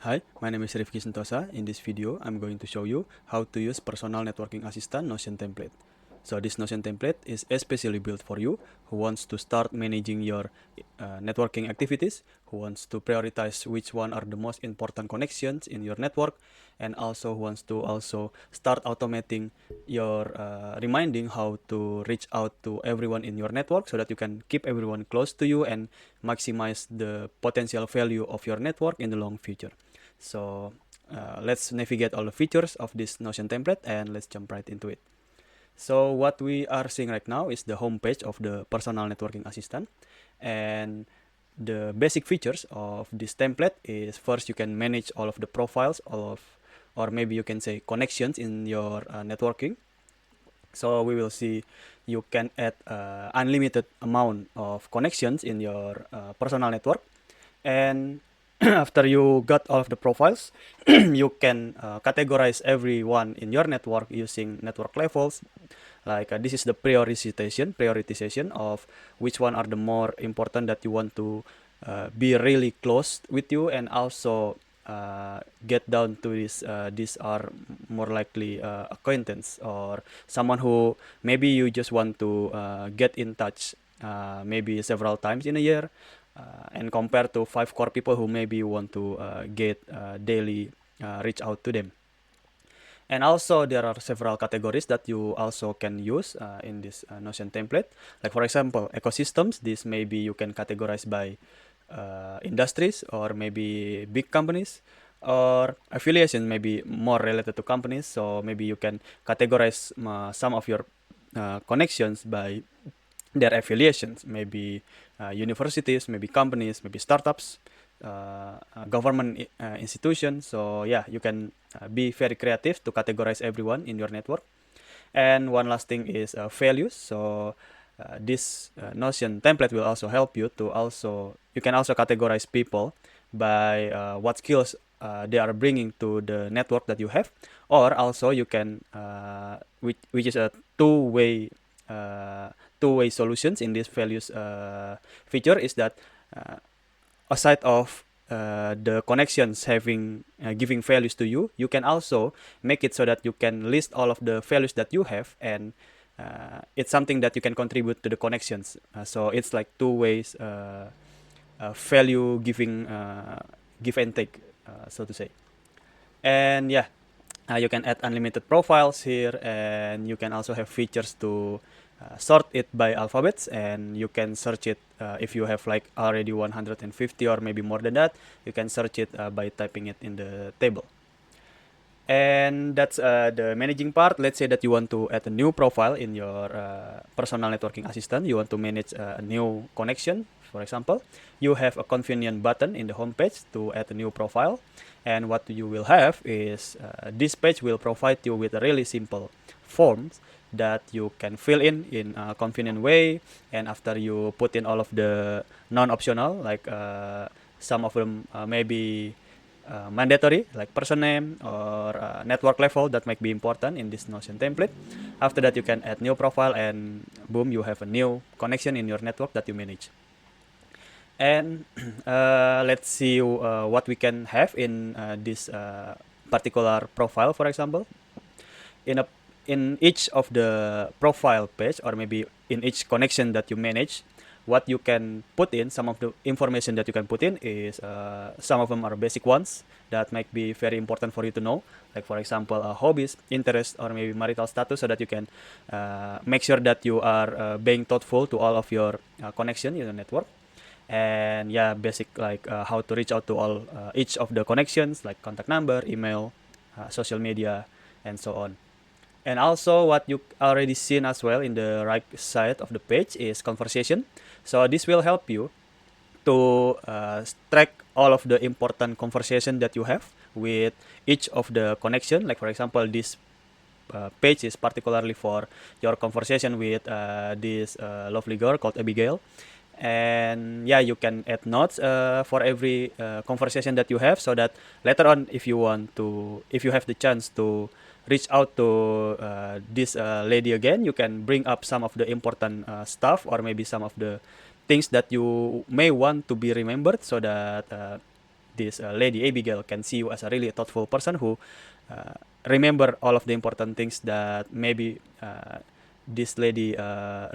Hi, my name is Rifki Sentosa. In this video, I'm going to show you how to use personal networking assistant Notion template. So this Notion template is especially built for you who wants to start managing your networking activities, who wants to prioritize which one are the most important connections in your network, and also who wants to also start automating your reminding how to reach out to everyone in your network so that you can keep everyone close to you and maximize the potential value of your network in the long future. So let's navigate all the features of this Notion template and let's jump right into it. So what we are seeing right now is the home page of the personal networking assistant, and the basic features of this template is first you can manage all of the profiles, or maybe you can say connections in your networking. So we will see you can add unlimited amount of connections in your personal network, and after you got all of the profiles, you can categorize everyone in your network using network levels. Like this is the prioritization of which one are the more important that you want to be really close with you, and also get down to this. These are more likely acquaintance or someone who maybe you just want to get in touch maybe several times in a year, and compared to 5 core people who maybe you want to get daily reach out to them. And also there are several categories that you also can use in this Notion template. Like for example, ecosystems. This maybe you can categorize by industries or maybe big companies, or affiliation maybe more related to companies. So maybe you can categorize some of your connections by their affiliations, maybe universities, maybe companies, maybe startups, government institutions. So yeah, you can be very creative to categorize everyone in your network. And one last thing is values. So this Notion template will also help you to you can also categorize people by what skills they are bringing to the network that you have, or also you can which is a two-way uh, two-way solutions in this values feature is that aside of the connections having giving values to you, you can also make it so that you can list all of the values that you have, and it's something that you can contribute to the connections. So it's like two ways value giving, give and take, so to say. And yeah, you can add unlimited profiles here, and you can also have features to sort it by alphabets, and you can search it if you have like already 150 or maybe more than that. You can search it by typing it in the table. And that's the managing part. Let's say that you want to add a new profile in your personal networking assistant. You want to manage a new connection, for example. You have a convenient button in the home page to add a new profile. And what you will have is this page will provide you with a really simple forms that you can fill in a convenient way. And after you put in all of the non-optional, like some of them maybe mandatory, like person name or network level that might be important in this Notion template. After that, you can add new profile, and boom, you have a new connection in your network that you manage. And let's see what we can have in this particular profile. For example, in a in each of the profile page, or maybe in each connection that you manage, what you can put in, some of the information that you can put in is some of them are basic ones that might be very important for you to know, like for example hobbies, interests, or maybe marital status, so that you can make sure that you are being thoughtful to all of your connection in the network. And yeah, basic like how to reach out to all each of the connections, like contact number, email, social media, and so on. And also what you already seen as well in the right side of the page is conversation. So this will help you to track all of the important conversation that you have with each of the connection. Like for example, this page is particularly for your conversation with this lovely girl called Abigail. And yeah, you can add notes for every conversation that you have, so that later on, if you have the chance to reach out to this lady again, you can bring up some of the important stuff, or maybe some of the things that you may want to be remembered, so that this lady Abigail can see you as a really thoughtful person who remember all of the important things that maybe this lady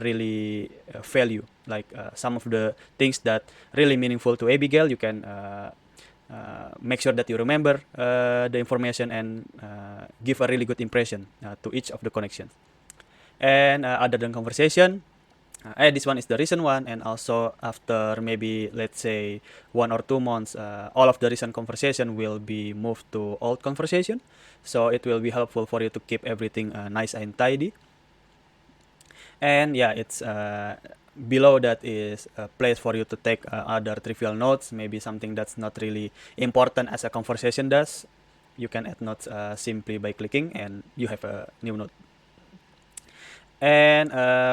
really value, like some of the things that really meaningful to Abigail. You can make sure that you remember the information and give a really good impression to each of the connections. And other than conversation, this one is the recent one, and also after maybe let's say 1 or 2 months, all of the recent conversation will be moved to old conversation, so it will be helpful for you to keep everything nice and tidy. And yeah, it's below that is a place for you to take other trivial notes, maybe something that's not really important as a conversation does. You can add notes simply by clicking, and you have a new note. And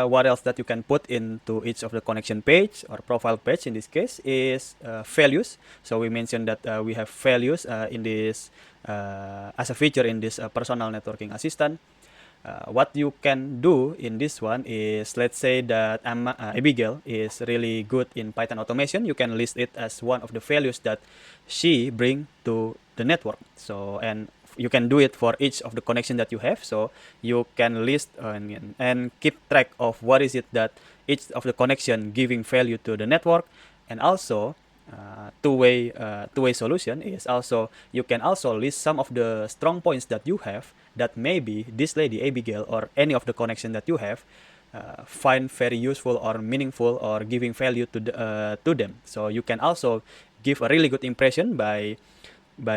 what else that you can put into each of the connection page or profile page in this case is values. So we mentioned that we have values in this as a feature in this personal networking assistant. What you can do in this one is, let's say that Abigail is really good in Python automation. You can list it as one of the values that she bring to the network. So, and you can do it for each of the connection that you have. So you can list and keep track of what is it that each of the connection giving value to the network. And also two-way solution is also, you can also list some of the strong points that you have that maybe this lady Abigail or any of the connection that you have find very useful or meaningful or giving value to them. So you can also give a really good impression by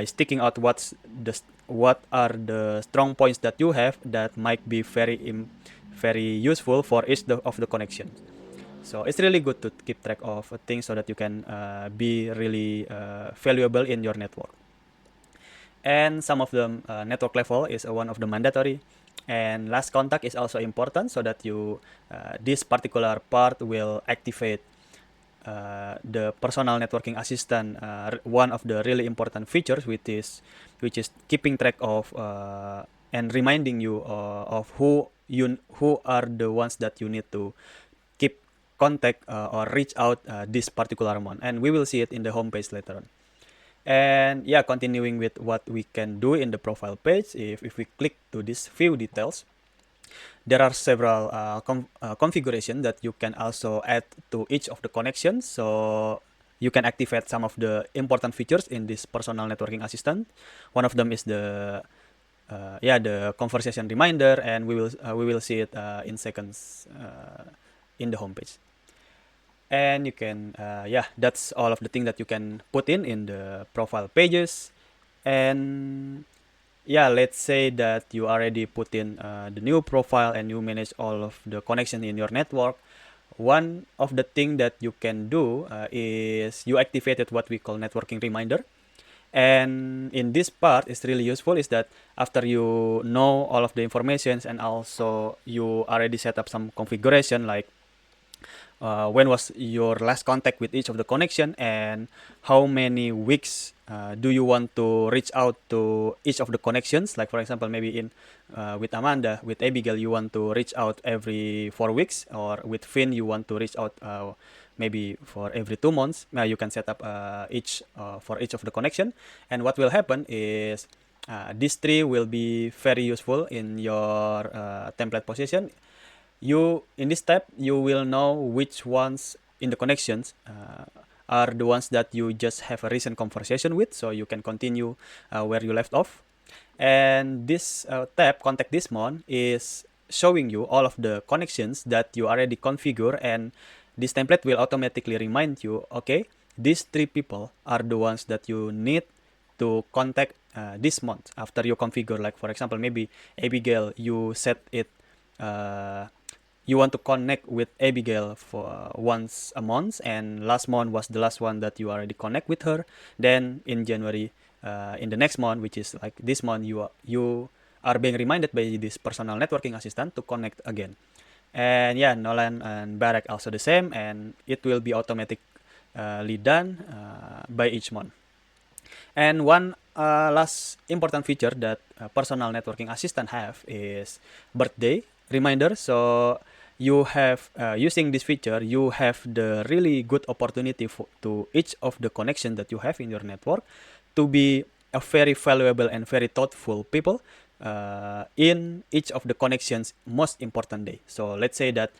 sticking out what are the strong points that you have that might be very useful for each of the connections. So it's really good to keep track of things so that you can be really valuable in your network. And some of the network level is one of the mandatory. And last contact is also important, so that you this particular part will activate the personal networking assistant. One of the really important features which is keeping track of and reminding you of who are the ones that you need to keep contact or reach out this particular month, and we will see it in the homepage later on. And yeah, continuing with what we can do in the profile page, if we click to this view details, there are several configuration that you can also add to each of the connections. So you can activate some of the important features in this personal networking assistant. One of them is the conversation reminder, and we will see it in seconds in the homepage. And you can that's all of the things that you can put in the profile pages. And yeah, let's say that you already put in the new profile and you manage all of the connection in your network. One of the thing that you can do is you activated what we call networking reminder. And in this part, it's really useful is that after you know all of the informations and also you already set up some configuration, like when was your last contact with each of the connection and how many weeks do you want to reach out to each of the connections. Like for example, maybe in with Amanda, with Abigail, you want to reach out every 4 weeks, or with Finn, you want to reach out maybe for every 2 months. You can set up each for each of the connection, and what will happen is this tree will be very useful in your template position. You, in this step, you will know which ones in the connections are the ones that you just have a recent conversation with, so you can continue where you left off. And this tab, contact this month, is showing you all of the connections that you already configure, and this template will automatically remind you, okay, these 3 people are the ones that you need to contact this month after you configure. Like for example, maybe Abigail, you set it you want to connect with Abigail for once a month, and last month was the last one that you already connect with her. Then in January, in the next month, which is like this month, you are being reminded by this personal networking assistant to connect again. And yeah, Nolan and Barak also the same, and it will be automatically done by each month. And one last important feature that personal networking assistant have is birthday reminder. So you have using this feature, you have the really good opportunity to each of the connection that you have in your network to be a very valuable and very thoughtful people in each of the connections most important day. So let's say that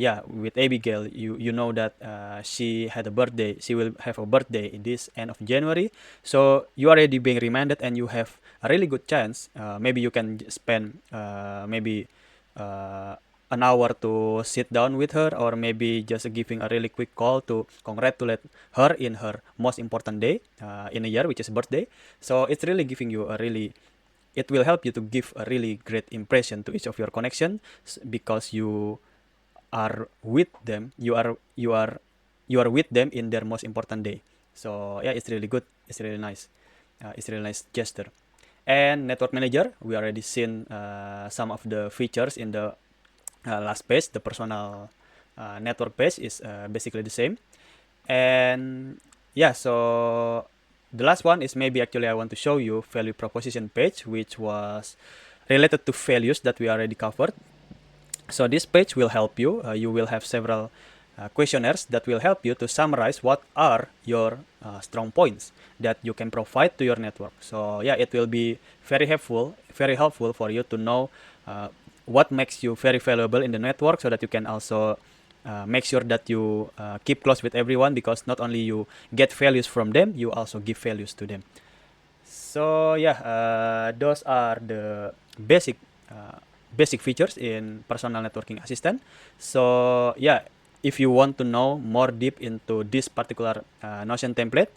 yeah, with Abigail, you know that she had a birthday, she will have a birthday in this end of January. So you are already being reminded, and you have a really good chance. Maybe you can spend maybe an hour to sit down with her, or maybe just giving a really quick call to congratulate her in her most important day in a year, which is birthday. So it's really giving you a really, it will help you to give a really great impression to each of your connection, because you are with them, you are with them in their most important day. So yeah, it's really good, it's really nice, it's really nice gesture. And network manager, we already seen some of the features in the last page. The personal network page is basically the same. And yeah, so the last one is maybe actually I want to show you value proposition page, which was related to values that we already covered. So this page will help you. You will have several questionnaires that will help you to summarize what are your strong points that you can provide to your network. So yeah, it will be very helpful for you to know what makes you very valuable in the network, so that you can also make sure that you keep close with everyone, because not only you get values from them, you also give values to them. So yeah, those are the basic features in personal networking assistant. So yeah, if you want to know more deep into this particular Notion template,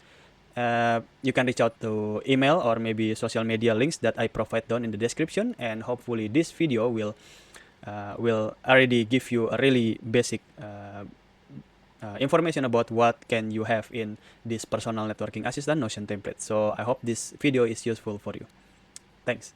you can reach out to email or maybe social media links that I provide down in the description, and hopefully this video will already give you a really basic information about what can you have in this personal networking assistant Notion template. So I hope this video is useful for you. Thanks.